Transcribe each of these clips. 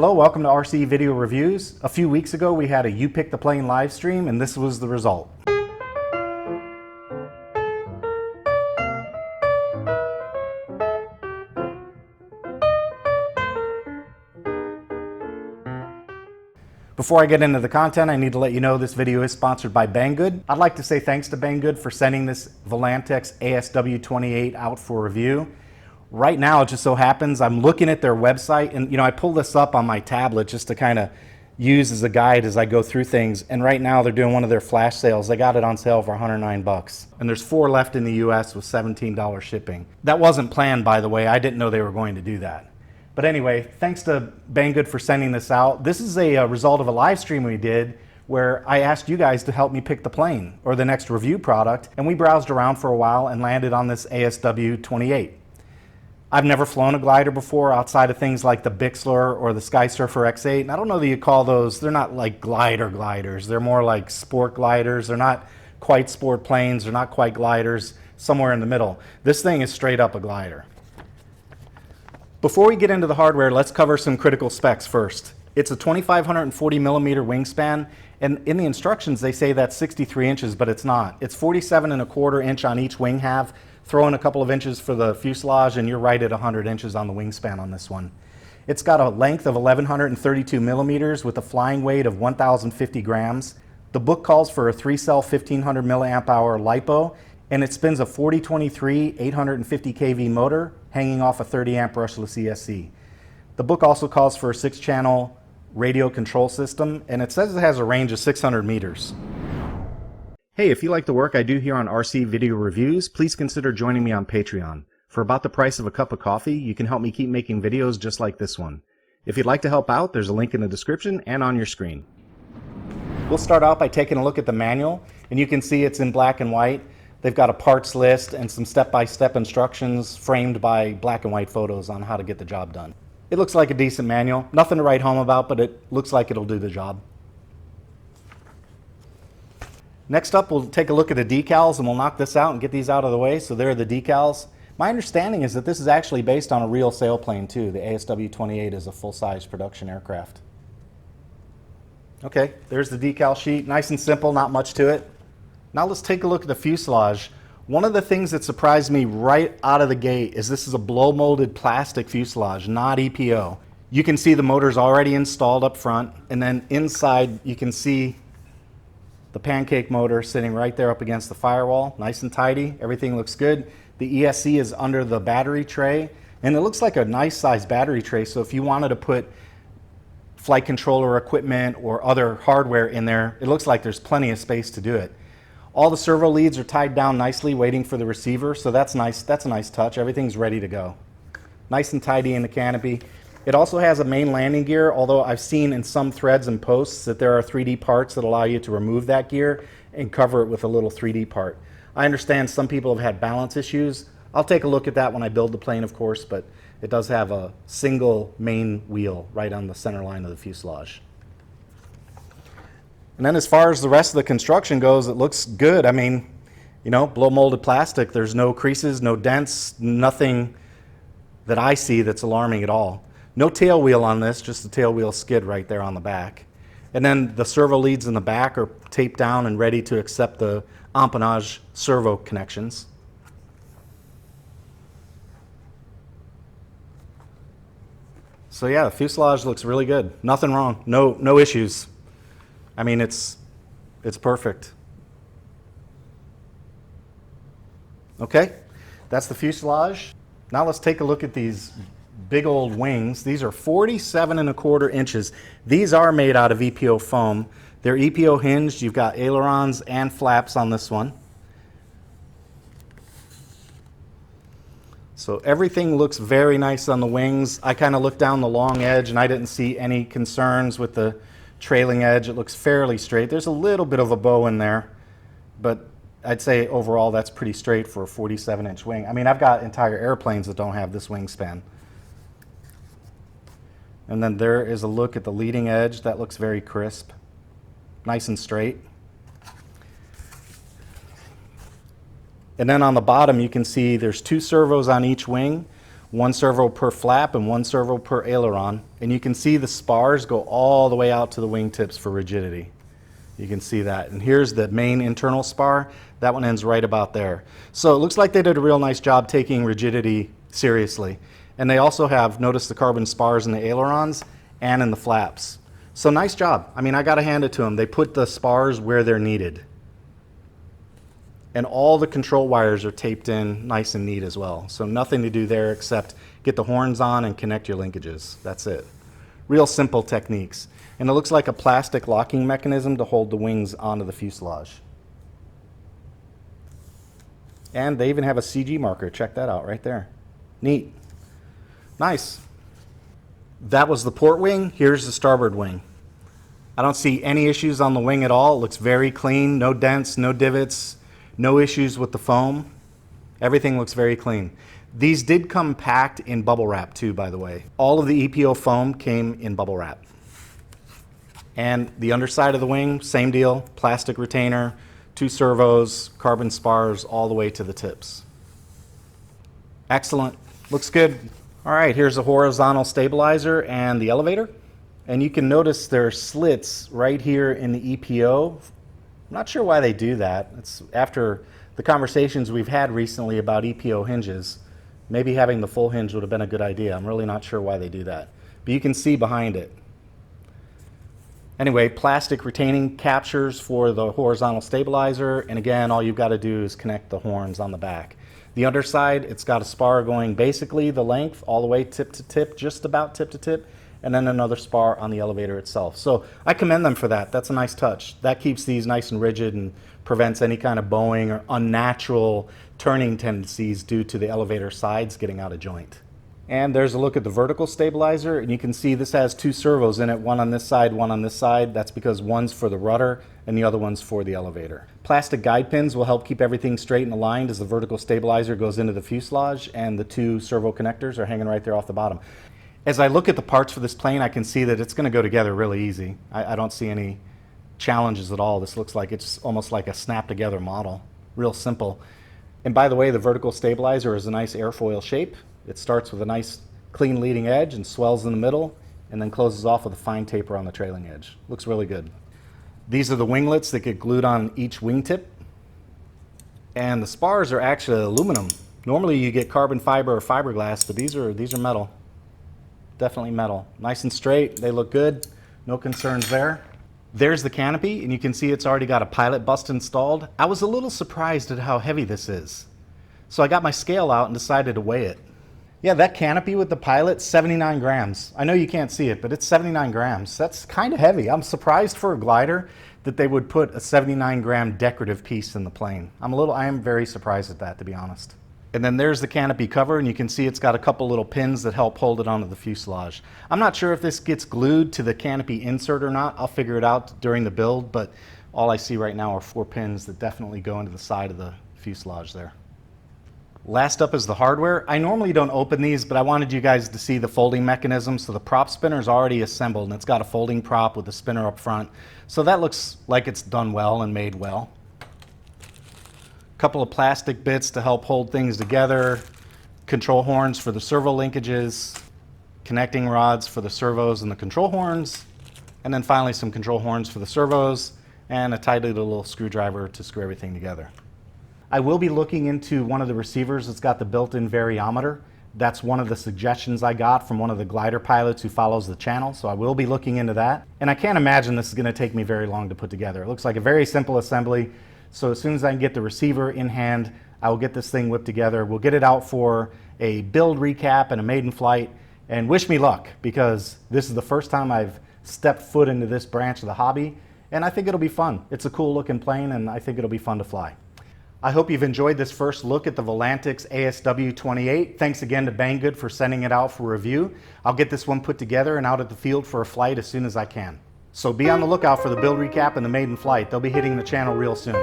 Hello, welcome to RC Video Reviews. A few weeks ago we had a You Pick the Plane live stream and this was the result. Before I get into the content, I need to let you know this video is sponsored by Banggood. I'd like to say thanks to Banggood for sending this Voltantex ASW-28 out for review. Right now, it just so happens I'm looking at their website, and I pull this up on my tablet just to kind of use as a guide as I go through things. And right now, they're doing one of their flash sales. They got it on sale for $109, and there's 4 left in the U.S. with $17 shipping. That wasn't planned, by the way. I didn't know they were going to do that. But anyway, thanks to Banggood for sending this out. This is a result of a live stream we did where I asked you guys to help me pick the plane or the next review product, and we browsed around for a while and landed on this ASW-28. I've never flown a glider before outside of things like the Bixler or the Skysurfer X8, and I don't know that you call those, they're not like gliders. They're more like sport gliders. They're not quite sport planes. They're not quite gliders, somewhere in the middle. This thing is straight up a glider. Before we get into the hardware, let's cover some critical specs first. It's a 2,540 millimeter wingspan, and in the instructions they say that's 63 inches, but it's not. It's 47.25 inch on each wing half. Throw in a couple of inches for the fuselage and you're right at 100 inches on the wingspan on this one. It's got a length of 1,132 millimeters with a flying weight of 1,050 grams. The book calls for a 3-cell 1,500 milliamp hour LiPo, and it spins a 4023 850 kV motor hanging off a 30 amp brushless ESC. The book also calls for a 6-channel radio control system, and it says it has a range of 600 meters. Hey, if you like the work I do here on RC Video Reviews, please consider joining me on Patreon. For about the price of a cup of coffee, you can help me keep making videos just like this one. If you'd like to help out, there's a link in the description and on your screen. We'll start out by taking a look at the manual, and you can see it's in black and white. They've got a parts list and some step-by-step instructions framed by black and white photos on how to get the job done. It looks like a decent manual. Nothing to write home about, but it looks like it'll do the job. Next up, we'll take a look at the decals, and we'll knock this out and get these out of the way. So there are the decals. My understanding is that this is actually based on a real sailplane too. The ASW-28 is a full-size production aircraft. Okay, there's the decal sheet. Nice and simple, not much to it. Now let's take a look at the fuselage. One of the things that surprised me right out of the gate is this is a blow-molded plastic fuselage, not EPO. You can see the motor's already installed up front, and then inside you can see the pancake motor sitting right there up against the firewall. Nice and tidy. Everything looks good. The ESC is under the battery tray, and it looks like a nice size battery tray, so if you wanted to put flight controller equipment or other hardware in there, it looks like there's plenty of space to do it. All the servo leads are tied down nicely waiting for the receiver, so that's nice. That's a nice touch. Everything's ready to go. Nice and tidy in the canopy. It also has a main landing gear, although I've seen in some threads and posts that there are 3D parts that allow you to remove that gear and cover it with a little 3D part. I understand some people have had balance issues. I'll take a look at that when I build the plane, of course, but it does have a single main wheel right on the center line of the fuselage. And then as far as the rest of the construction goes, it looks good. I mean, blow molded plastic. There's no creases, no dents, nothing that I see that's alarming at all. No tail wheel on this, just the tail wheel skid right there on the back. And then the servo leads in the back are taped down and ready to accept the empennage servo connections. So yeah, the fuselage looks really good. Nothing wrong, no issues. I mean, it's perfect. Okay, that's the fuselage. Now let's take a look at these big old wings. These are 47.25 inches. These are made out of EPO foam. They're EPO hinged. You've got ailerons and flaps on this one. So everything looks very nice on the wings. I kind of looked down the long edge and I didn't see any concerns with the trailing edge. It looks fairly straight. There's a little bit of a bow in there, but I'd say overall that's pretty straight for a 47-inch wing. I mean, I've got entire airplanes that don't have this wingspan. And then there is a look at the leading edge. That looks very crisp, nice and straight. And then on the bottom you can see there's 2 servos on each wing. One servo per flap and one servo per aileron. And you can see the spars go all the way out to the wingtips for rigidity. You can see that. And here's the main internal spar. That one ends right about there. So it looks like they did a real nice job taking rigidity seriously. And they also have, notice the carbon spars in the ailerons and in the flaps. So nice job. I mean, I gotta hand it to them. They put the spars where they're needed. And all the control wires are taped in nice and neat as well. So nothing to do there except get the horns on and connect your linkages. That's it. Real simple techniques. And it looks like a plastic locking mechanism to hold the wings onto the fuselage. And they even have a CG marker. Check that out right there. Neat. Nice. That was the port wing. Here's the starboard wing. I don't see any issues on the wing at all. It looks very clean. No dents, no divots, no issues with the foam. Everything looks very clean. These did come packed in bubble wrap too, by the way. All of the EPO foam came in bubble wrap. And the underside of the wing, same deal. Plastic retainer, 2 servos, carbon spars all the way to the tips. Excellent. Looks good. All right, here's a horizontal stabilizer and the elevator. And you can notice there are slits right here in the EPO. I'm not sure why they do that. It's after the conversations we've had recently about EPO hinges. Maybe having the full hinge would have been a good idea. I'm really not sure why they do that. But you can see behind it. Anyway, plastic retaining captures for the horizontal stabilizer. And again, all you've got to do is connect the horns on the back. The underside, it's got a spar going basically the length all the way tip to tip, just about tip to tip, and then another spar on the elevator itself. So I commend them for that. That's a nice touch. That keeps these nice and rigid and prevents any kind of bowing or unnatural turning tendencies due to the elevator sides getting out of joint. And there's a look at the vertical stabilizer, and you can see this has 2 servos in it, one on this side, one on this side. That's because one's for the rudder and the other one's for the elevator. Plastic guide pins will help keep everything straight and aligned as the vertical stabilizer goes into the fuselage, and the 2 servo connectors are hanging right there off the bottom. As I look at the parts for this plane, I can see that it's going to go together really easy. I don't see any challenges at all. This looks like it's almost like a snap-together model. Real simple. And by the way, the vertical stabilizer is a nice airfoil shape. It starts with a nice clean leading edge and swells in the middle and then closes off with a fine taper on the trailing edge. Looks really good. These are the winglets that get glued on each wingtip. And the spars are actually aluminum. Normally you get carbon fiber or fiberglass, but these are metal. Definitely metal. Nice and straight. They look good. No concerns there. There's the canopy, and you can see it's already got a pilot bust installed. I was a little surprised at how heavy this is. So I got my scale out and decided to weigh it. Yeah, that canopy with the pilot, 79 grams. I know you can't see it, but it's 79 grams. That's kind of heavy. I'm surprised for a glider that they would put a 79 gram decorative piece in the plane. I am very surprised at that, to be honest. And then there's the canopy cover, and you can see it's got a couple little pins that help hold it onto the fuselage. I'm not sure if this gets glued to the canopy insert or not. I'll figure it out during the build, but all I see right now are 4 pins that definitely go into the side of the fuselage there. Last up is the hardware. I normally don't open these, but I wanted you guys to see the folding mechanism. So the prop spinner is already assembled, and it's got a folding prop with a spinner up front. So that looks like it's done well and made well. Couple of plastic bits to help hold things together, control horns for the servo linkages, connecting rods for the servos and the control horns, and then finally some control horns for the servos, and a tidy little screwdriver to screw everything together. I will be looking into one of the receivers that's got the built-in variometer. That's one of the suggestions I got from one of the glider pilots who follows the channel, so I will be looking into that. And I can't imagine this is going to take me very long to put together. It looks like a very simple assembly. So as soon as I can get the receiver in hand, I will get this thing whipped together. We'll get it out for a build recap and a maiden flight, and wish me luck, because this is the first time I've stepped foot into this branch of the hobby, and I think it'll be fun. It's a cool looking plane, and I think it'll be fun to fly. I hope you've enjoyed this first look at the Voltantex ASW-28. Thanks again to Banggood for sending it out for review. I'll get this one put together and out at the field for a flight as soon as I can. So be on the lookout for the build recap and the maiden flight. They'll be hitting the channel real soon.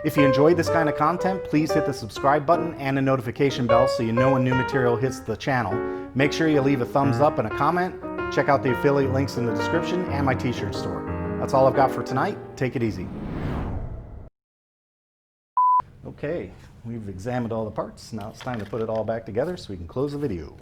If you enjoy this kind of content, please hit the subscribe button and the notification bell so you know when new material hits the channel. Make sure you leave a thumbs up and a comment. Check out the affiliate links in the description and my t-shirt store. That's all I've got for tonight. Take it easy. Okay, We've examined all the parts. Now it's time to put it all back together so we can close the video.